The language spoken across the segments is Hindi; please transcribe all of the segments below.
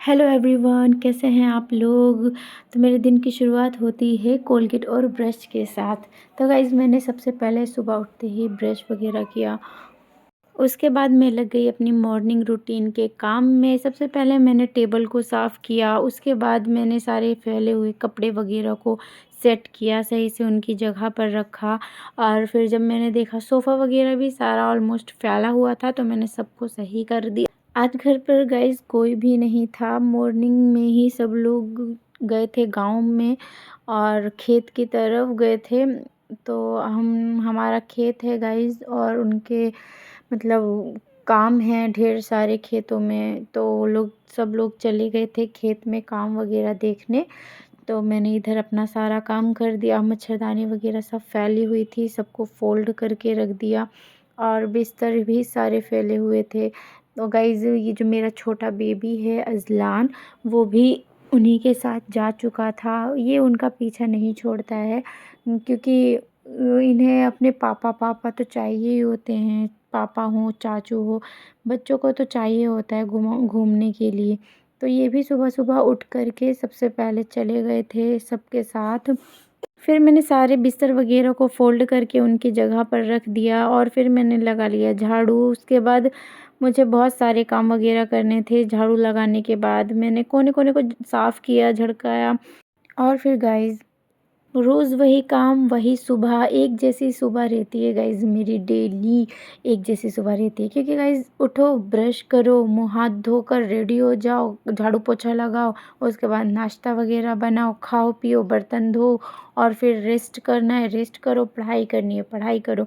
हेलो एवरीवन, कैसे हैं आप लोग। तो मेरे दिन की शुरुआत होती है कोलगेट और ब्रश के साथ। तो गाइज़ मैंने सबसे पहले सुबह उठते ही ब्रश वगैरह किया। उसके बाद मैं लग गई अपनी मॉर्निंग रूटीन के काम में। सबसे पहले मैंने टेबल को साफ़ किया, उसके बाद मैंने सारे फैले हुए कपड़े वगैरह को सेट किया, सही से उनकी जगह पर रखा। और फिर जब मैंने देखा सोफ़ा वगैरह भी सारा ऑलमोस्ट फैला हुआ था, तो मैंने सबको सही कर दिया। आज घर पर गाइस कोई भी नहीं था। मॉर्निंग में ही सब लोग गए थे गाँव में और खेत की तरफ गए थे। तो हमारा खेत है गाइस, और उनके मतलब काम है ढेर सारे खेतों में, तो वो लोग सब लोग चले गए थे खेत में काम वगैरह देखने। तो मैंने इधर अपना सारा काम कर दिया। मच्छरदानी वगैरह सब फैली हुई थी, सबको फ़ोल्ड करके रख दिया, और बिस्तर भी सारे फैले हुए थे। तो गाइज़ ये जो मेरा छोटा बेबी है अज़लान, वो भी उन्हीं के साथ जा चुका था। ये उनका पीछा नहीं छोड़ता है, क्योंकि इन्हें अपने पापा पापा तो चाहिए ही होते हैं। पापा हो चाचू हो, बच्चों को तो चाहिए होता है घूमने के लिए। तो ये भी सुबह-सुबह उठ कर के सबसे पहले चले गए थे सबके साथ। फिर मैंने सारे बिस्तर वगैरह को फ़ोल्ड करके उनकी जगह पर रख दिया, और फिर मैंने लगा लिया झाड़ू। उसके बाद मुझे बहुत सारे काम वगैरह करने थे। झाड़ू लगाने के बाद मैंने कोने-कोने को साफ़ किया, झड़काया। और फिर गाइज़ रोज़ वही काम, वही सुबह, एक जैसी सुबह रहती है गाइज़ मेरी। डेली एक जैसी सुबह रहती है, क्योंकि गाइज़ उठो, ब्रश करो, मुँह हाथ धोकर रेडी हो जाओ, झाड़ू पोछा लगाओ, उसके बाद नाश्ता वगैरह बनाओ, खाओ पियो, बर्तन धो, और फिर रेस्ट करना है रेस्ट करो, पढ़ाई करनी है पढ़ाई करो।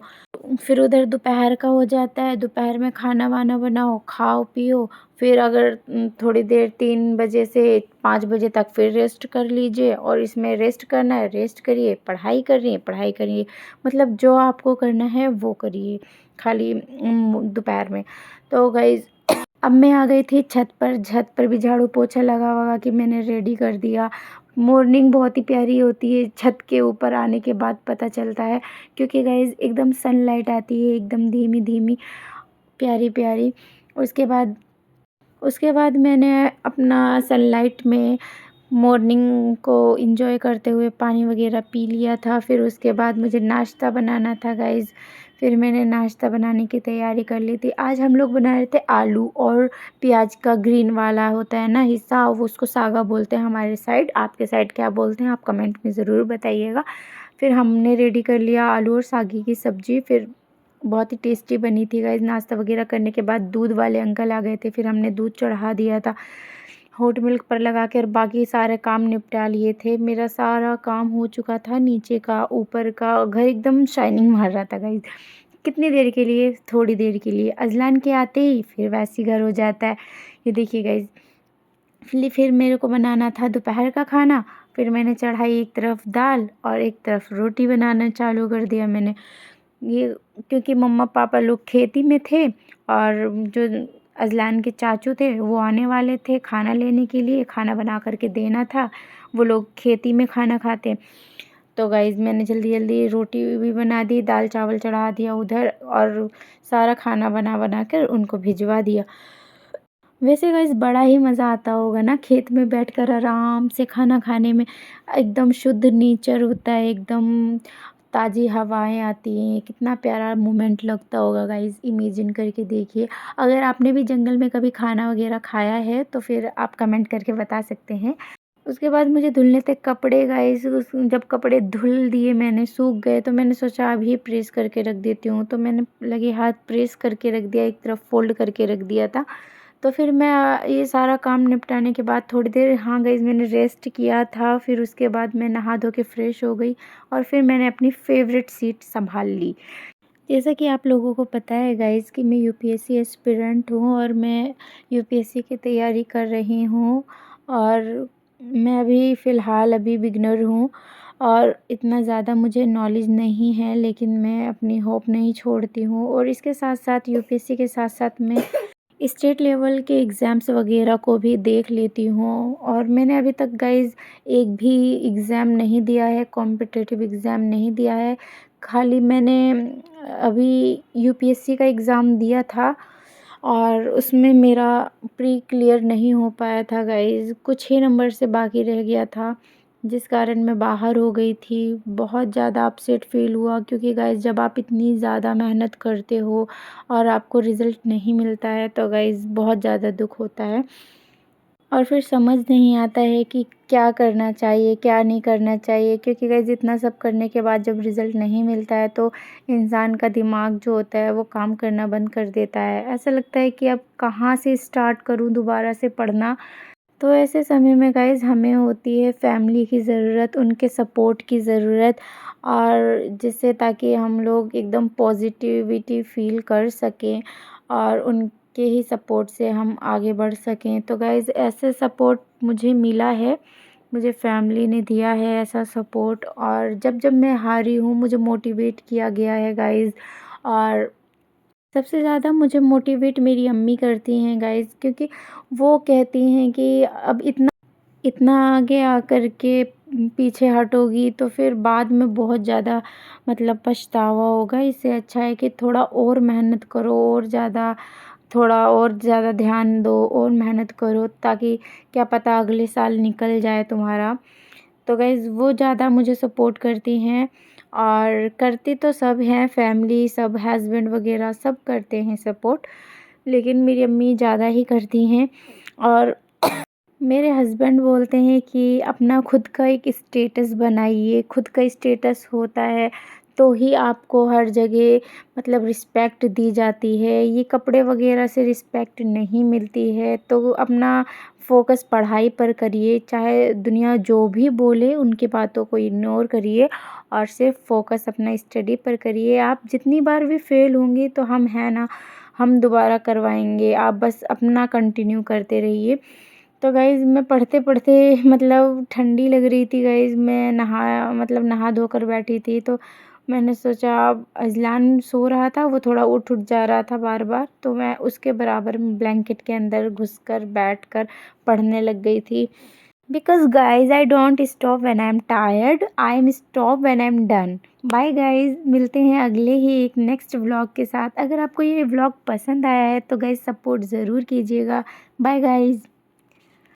फिर उधर दोपहर का हो जाता है, दोपहर में खाना वाना बनाओ, खाओ पियो। फिर अगर थोड़ी देर 3 बजे से 5 बजे तक फिर रेस्ट कर लीजिए, और इसमें रेस्ट करना है रेस्ट करिए, पढ़ाई करनी है पढ़ाई करिए। मतलब जो आपको करना है वो करिए खाली दोपहर में। तो गाइज़ अब मैं आ गई थी छत पर। छत पर भी झाड़ू पोछा लगा वगा के मैंने रेडी कर दिया। मॉर्निंग बहुत ही प्यारी होती है, छत के ऊपर आने के बाद पता चलता है, क्योंकि गाइज़ एकदम सनलाइट आती है, एकदम धीमी-धीमी, प्यारी-प्यारी। उसके बाद उसके बाद मैंने अपना सनलाइट में मॉर्निंग को एंजॉय करते हुए पानी वगैरह पी लिया था। फिर उसके बाद मुझे नाश्ता बनाना था गाइज़। फिर मैंने नाश्ता बनाने की तैयारी कर ली थी। आज हम लोग बना रहे थे आलू और प्याज का ग्रीन वाला होता है ना हिस्सा, वो उसको सागा बोलते हैं हमारे साइड। आपके साइड क्या बोलते हैं आप कमेंट में ज़रूर बताइएगा। फिर हमने रेडी कर लिया आलू और सागे की सब्ज़ी। फिर बहुत ही टेस्टी बनी थी गाइज़। नाश्ता वगैरह करने के बाद दूध वाले अंकल आ गए थे, फिर हमने दूध चढ़ा दिया था हॉट मिल्क पर लगा के, और बाकी सारे काम निपटा लिए थे। मेरा सारा काम हो चुका था, नीचे का ऊपर का। घर एकदम शाइनिंग मार रहा था गाइज़। कितनी देर के लिए, थोड़ी देर के लिए, अज़लान के आते ही फिर वैसे ही घर हो जाता है। ये देखिए गाइज़, फिर मेरे को बनाना था दोपहर का खाना। फिर मैंने चढ़ाई एक तरफ दाल और एक तरफ रोटी बनाना चालू कर दिया मैंने। ये क्योंकि मम्मा पापा लोग खेती में थे, और जो अज़लान के चाचू थे वो आने वाले थे खाना लेने के लिए, खाना बना कर के देना था। वो लोग खेती में खाना खाते हैं। तो गाइज़ मैंने जल्दी-जल्दी रोटी भी बना दी, दाल चावल चढ़ा दिया उधर, और सारा खाना बना कर उनको भिजवा दिया। वैसे गाइस बड़ा ही मज़ा आता होगा ना खेत में बैठकर आराम से खाना खाने में। एकदम शुद्ध नेचर होता है, एकदम ताज़ी हवाएं आती हैं, कितना प्यारा मोमेंट लगता होगा गाइस। इमेजिन करके देखिए। अगर आपने भी जंगल में कभी खाना वगैरह खाया है तो फिर आप कमेंट करके बता सकते हैं। उसके बाद मुझे धुलने थे कपड़े गाइस। जब कपड़े धुल दिए मैंने, सूख गए, तो मैंने सोचा अभी प्रेस करके रख देती हूँ। तो मैंने लगे हाथ प्रेस करके रख दिया, एक तरफ फोल्ड करके रख दिया था। तो फिर मैं ये सारा काम निपटाने के बाद थोड़ी देर, हाँ गाइज़, मैंने रेस्ट किया था। फिर उसके बाद मैं नहा धो के फ्रेश हो गई, और फिर मैंने अपनी फ़ेवरेट सीट सँभाल ली। जैसा कि आप लोगों को पता है गाइज़ कि मैं यूपीएससी एस्पिरेंट हूँ, और मैं यूपीएससी की तैयारी कर रही हूँ। और मैं अभी फ़िलहाल अभी बिगिनर हूँ, और इतना ज़्यादा मुझे नॉलेज नहीं है, लेकिन मैं अपनी होप नहीं छोड़ती हूँ। और इसके साथ-साथ यूपीएससी के साथ-साथ मैं स्टेट लेवल के एग्ज़ाम्स वगैरह को भी देख लेती हूँ। और मैंने अभी तक गाइज़ एक भी एग्ज़ाम नहीं दिया है, कॉम्पिटिटिव एग्ज़ाम नहीं दिया है। खाली मैंने अभी यूपीएससी का एग्ज़ाम दिया था, और उसमें मेरा प्री क्लियर नहीं हो पाया था गाइज़, कुछ ही नंबर से बाकी रह गया था, जिस कारण मैं बाहर हो गई थी। बहुत ज़्यादा अपसेट फ़ील हुआ, क्योंकि गाइज़ जब आप इतनी ज़्यादा मेहनत करते हो और आपको रिज़ल्ट नहीं मिलता है तो गाइज़ बहुत ज़्यादा दुःख होता है। और फिर समझ नहीं आता है कि क्या करना चाहिए, क्या नहीं करना चाहिए, क्योंकि गाइज़ इतना सब करने के बाद जब रिज़ल्ट नहीं मिलता है तो इंसान का दिमाग जो होता है वो काम करना बंद कर देता है। ऐसा लगता है कि अब कहाँ से स्टार्ट करूँ दोबारा से पढ़ना। तो ऐसे समय में गाइज़ हमें होती है फैमिली की ज़रूरत, उनके सपोर्ट की ज़रूरत, और जिससे ताकि हम लोग एकदम पॉज़िटिविटी फ़ील कर सकें और उनके ही सपोर्ट से हम आगे बढ़ सकें। तो गाइज़ ऐसे सपोर्ट मुझे मिला है, मुझे फैमिली ने दिया है ऐसा सपोर्ट, और जब-जब मैं हारी हूँ मुझे मोटिवेट किया गया है गाइज़। और सबसे ज़्यादा मुझे मोटिवेट मेरी अम्मी करती हैं गाइज़, क्योंकि वो कहती हैं कि अब इतना इतना आगे आकर के पीछे हटोगी तो फिर बाद में बहुत ज़्यादा मतलब पछतावा होगा। इससे अच्छा है कि थोड़ा और मेहनत करो, और ज़्यादा थोड़ा और ज़्यादा ध्यान दो और मेहनत करो, ताकि क्या पता अगले साल निकल जाए तुम्हारा। तो गाइज़ वो ज़्यादा मुझे सपोर्ट करती हैं, और करती तो सब हैं, फैमिली सब, हस्बैंड वगैरह सब करते हैं सपोर्ट, लेकिन मेरी अम्मी ज़्यादा ही करती हैं। और मेरे हस्बैंड बोलते हैं कि अपना खुद का एक स्टेटस बनाइए, खुद का स्टेटस होता है तो ही आपको हर जगह मतलब रिस्पेक्ट दी जाती है, ये कपड़े वगैरह से रिस्पेक्ट नहीं मिलती है। तो अपना फ़ोकस पढ़ाई पर करिए, चाहे दुनिया जो भी बोले उनकी बातों को इग्नोर करिए और सिर्फ फ़ोकस अपना स्टडी पर करिए। आप जितनी बार भी फेल होंगी तो हम हैं ना, हम दोबारा करवाएंगे, आप बस अपना कंटिन्यू करते रहिए। तो गाइज़ मैं पढ़ते-पढ़ते मतलब ठंडी लग रही थी गाइज़, मैं नहा धोकर बैठी थी, तो मैंने सोचा, अब अज़लान सो रहा था, वो थोड़ा उठ-उठ जा रहा था बार-बार, तो मैं उसके बराबर में ब्लैंकेट के अंदर घुसकर बैठकर पढ़ने लग गई थी। Because guys I don't stop when I am tired, I am stop when I am done. Bye guys, मिलते हैं अगले ही एक नेक्स्ट व्लॉग के साथ। अगर आपको ये व्लॉग पसंद आया है तो गाइज़ सपोर्ट ज़रूर कीजिएगा। Bye guys.